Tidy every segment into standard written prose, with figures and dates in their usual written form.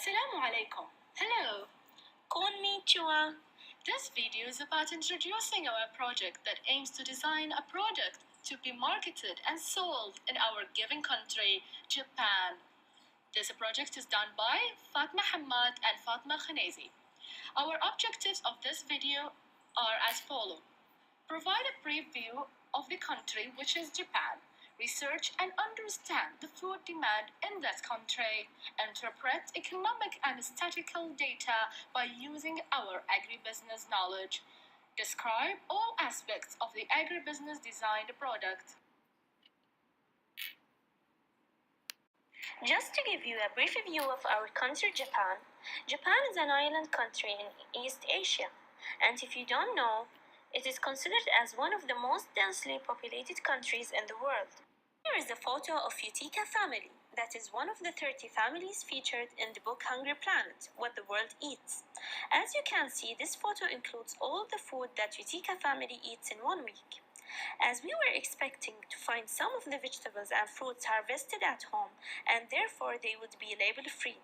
Assalamu alaikum. Hello. Konnichiwa. This video is about introducing our project that aims to design a product to be marketed and sold in our given country, Japan. This project is done by Fatma Hamad and Fatma Khanezi. Our objectives of this video are as follows. Provide a brief view of the country, which is Japan. Research and understand the food demand in that country. Interpret economic and statistical data by using our agribusiness knowledge. Describe all aspects of the agribusiness designed product. Just to give you a brief view of our country, Japan. Japan is an island country in East Asia, and if you don't know, it is considered as one of the most densely populated countries in the world. Here is a photo of Utica family. That is one of the 30 families featured in the book Hungry Planet, What the World Eats. As you can see, this photo includes all the food that Utica family eats in 1 week. As we were expecting to find some of the vegetables and fruits harvested at home, and therefore they would be label free.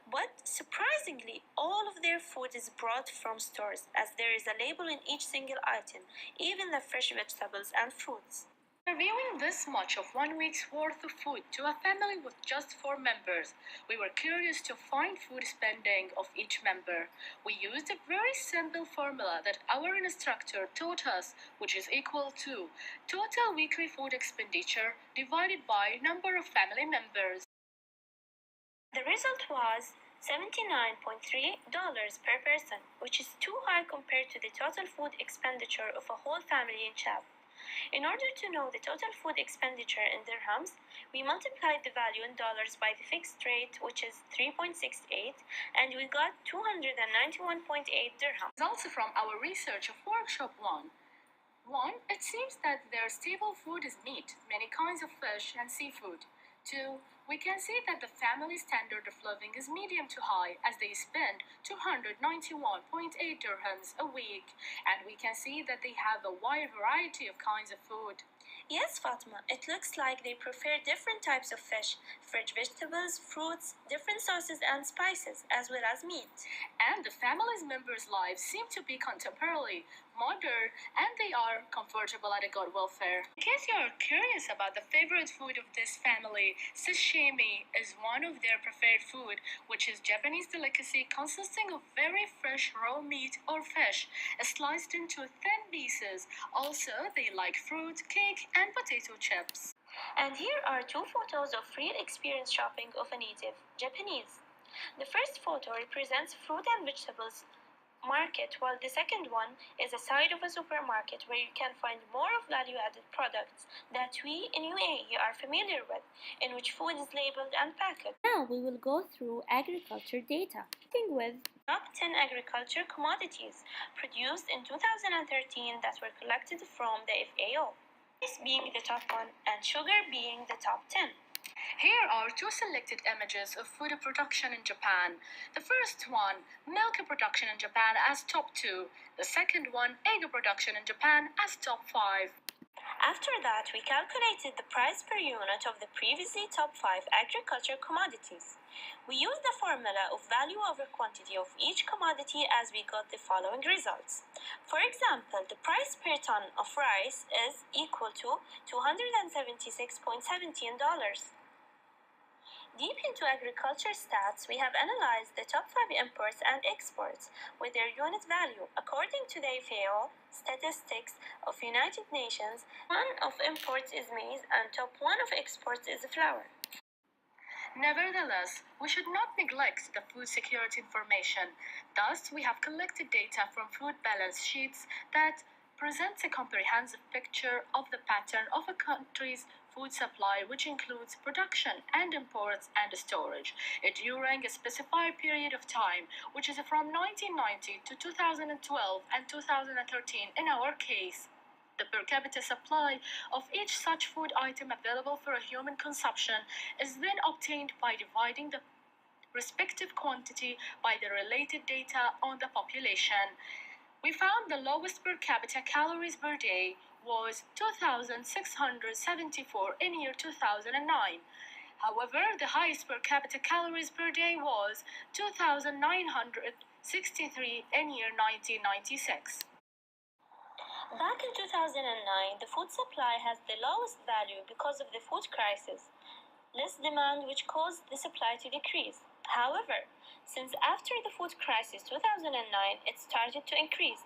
But surprisingly, all of their food is brought from stores, as there is a label in each single item, even the fresh vegetables and fruits. Reviewing this much of 1 week's worth of food to a family with just 4 members, we were curious to find food spending of each member. We used a very simple formula that our instructor taught us, which is equal to total weekly food expenditure divided by number of family members. The result was $79.3 per person, which is too high compared to the total food expenditure of a whole family in Chad. In order to know the total food expenditure in dirhams, we multiplied the value in dollars by the fixed rate, which is 3.68, and we got 291.8 dirhams. Results from our research of Workshop 1. 1. It seems that their staple food is meat, many kinds of fish and seafood. 2. We can see that the family standard of living is medium to high, as they spend 291.8 dirhams a week, and we can see that they have a wide variety of kinds of food. Yes, Fatma, it looks like they prefer different types of fish, fresh vegetables, fruits, different sauces and spices, as well as meat. And the family's members' lives seem to be contemporary, modern, and they are comfortable at a good welfare. In case you are curious about the favorite food of this family, sashimi is one of their preferred food, which is Japanese delicacy consisting of very fresh raw meat or fish, sliced into thin pieces. Also, they like fruit, cake, and potato chips. And here are 2 photos of real experience shopping of a native Japanese. The first photo represents fruit and vegetables market, while the second one is a side of a supermarket where you can find more of value-added products that we in UAE are familiar with, in which food is labeled and packaged. Now we will go through agriculture data, starting with top 10 agriculture commodities produced in 2013 that were collected from the FAO. Rice being the top one and sugar being the top 10. Here are 2 selected images of food production in Japan. The first one, milk production in Japan as top 2. The second one, egg production in Japan as top 5. After that, we calculated the price per unit of the previously top 5 agriculture commodities. We used the formula of value over quantity of each commodity as we got the following results. For example, the price per ton of rice is equal to $276.17. Deep into agriculture stats, we have analyzed the top 5 imports and exports with their unit value. According to the FAO statistics of United Nations, 1 of imports is maize and top 1 of exports is flour. Nevertheless, we should not neglect the food security information. Thus, we have collected data from food balance sheets that presents a comprehensive picture of the pattern of a country's food supply, which includes production and imports and storage during a specified period of time, which is from 1990 to 2012 and 2013 in our case. The per capita supply of each such food item available for human consumption is then obtained by dividing the respective quantity by the related data on the population. We found the lowest per capita calories per day was 2,674 in year 2009. However, the highest per capita calories per day was 2,963 in year 1996. Back in 2009, the food supply has the lowest value because of the food crisis, less demand which caused the supply to decrease. However, since after the food crisis 2009, it started to increase.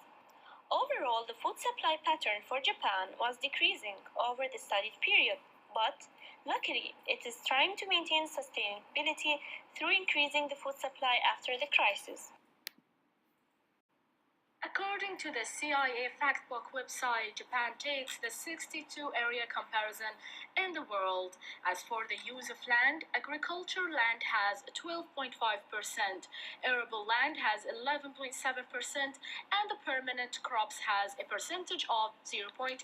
Overall, the food supply pattern for Japan was decreasing over the studied period, but luckily, it is trying to maintain sustainability through increasing the food supply after the crisis. According to the CIA Factbook website, Japan takes the 62 area comparison in the world. As for the use of land, agricultural land has 12.5%, arable land has 11.7%, and the permanent crops has a percentage of 0.8.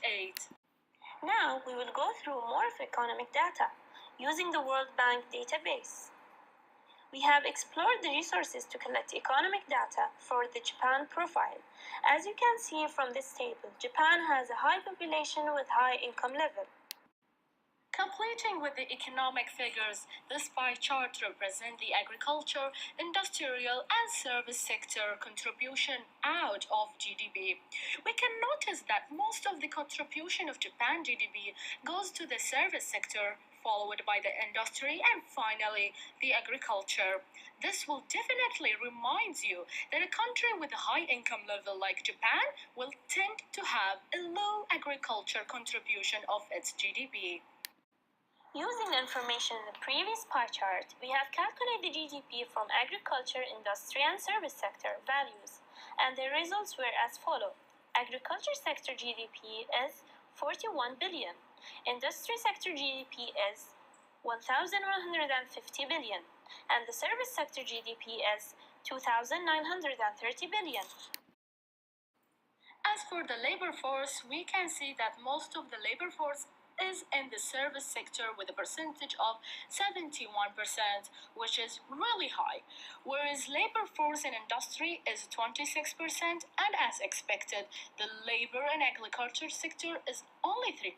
Now, we will go through more of economic data using the World Bank database. We have explored the resources to collect economic data for the Japan profile. As you can see from this table, Japan has a high population with high income level. Completing with the economic figures, this pie chart represents the agriculture, industrial, and service sector contribution out of GDP. We can notice that most of the contribution of Japan GDP goes to the service sector, followed by the industry, and finally the agriculture. This will definitely remind you that a country with a high income level like Japan will tend to have a low agriculture contribution of its GDP. Using the information in the previous pie chart, we have calculated the GDP from agriculture, industry, and service sector values, and the results were as follows. Agriculture sector GDP is 41 billion. Industry sector GDP is 1,150 billion, and the service sector GDP is 2,930 billion. As for the labor force, we can see that most of the labor force is in the service sector with a percentage of 71%, which is really high, whereas labor force in industry is 26%, and as expected, the labor in agriculture sector is only 3%.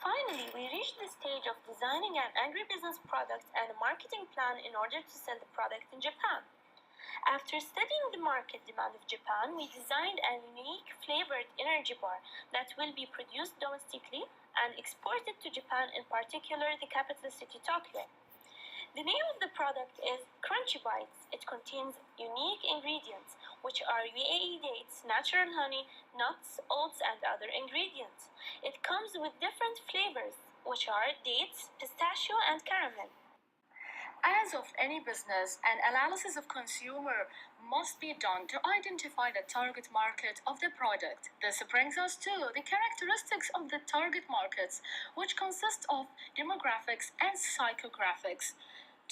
Finally, we reached the stage of designing an agribusiness product and a marketing plan in order to sell the product in Japan. After studying the market demand of Japan, we designed a unique flavored energy bar that will be produced domestically and exported to Japan, in particular the capital city Tokyo. The name of the product is Crunchy Bites. It contains unique ingredients, which are UAE dates, natural honey, nuts, oats, and other ingredients. It comes with different flavors, which are dates, pistachio, and caramel. As of any business, an analysis of consumer must be done to identify the target market of the product. This brings us to the characteristics of the target markets, which consist of demographics and psychographics.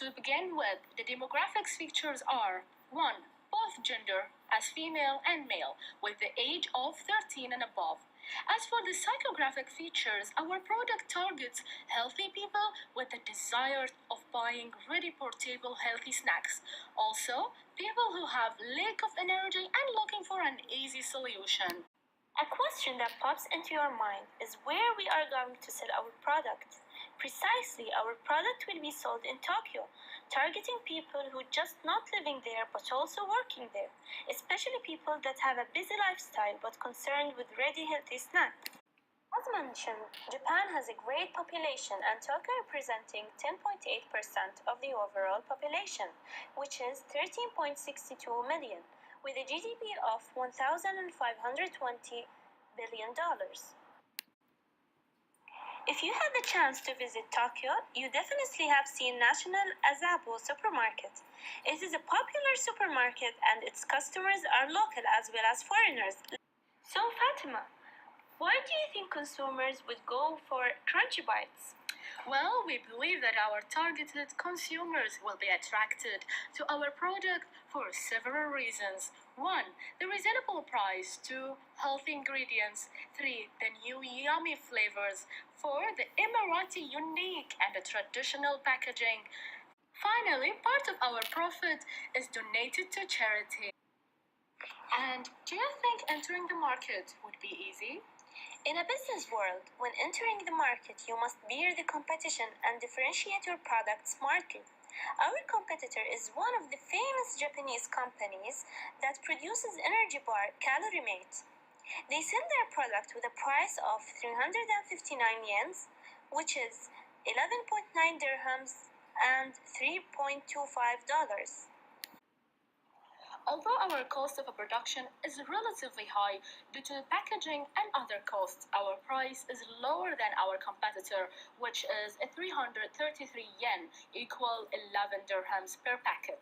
To begin with, the demographics features are 1. Both gender, as female and male, with the age of 13 and above. As for the psychographic features, our product targets healthy people with the desire of buying ready portable healthy snacks. Also, people who have lack of energy and looking for an easy solution. A question that pops into your mind is where we are going to sell our product. Precisely, our product will be sold in Tokyo, targeting people who just not living there but also working there, especially people that have a busy lifestyle but concerned with ready healthy snacks. As mentioned, Japan has a great population and Tokyo representing 10.8% of the overall population, which is 13.62 million, with a GDP of $1,520 billion. If you had the chance to visit Tokyo, you definitely have seen National Azabu Supermarket. It is a popular supermarket and its customers are local as well as foreigners. So Fatima, why do you think consumers would go for Crunchy Bites? Well, we believe that our targeted consumers will be attracted to our product for several reasons. 1. The reasonable price. 2. Healthy ingredients. 3. The new yummy flavors. 4. The Emirati unique and the traditional packaging. Finally, part of our profit is donated to charity. And do you think entering the market would be easy? In a business world, when entering the market, you must bear the competition and differentiate your product smartly. Our competitor is one of the famous Japanese companies that produces energy bar Calorie Mate. They sell their product with a price of 359 yens, which is 11.9 dirhams and $3.25. Although our cost of production is relatively high due to packaging and other costs, our price is lower than our competitor, which is 333 yen, equal 11 dirhams per packet.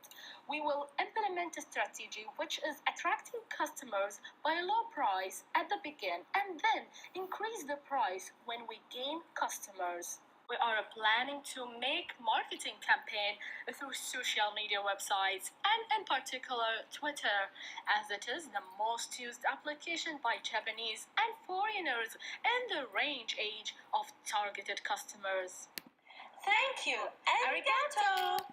We will implement a strategy which is attracting customers by a low price at the beginning and then increase the price when we gain customers. We are planning to make marketing campaign through social media websites and in particular Twitter, as it is the most used application by Japanese and foreigners in the range age of targeted customers. Thank you. Arigato!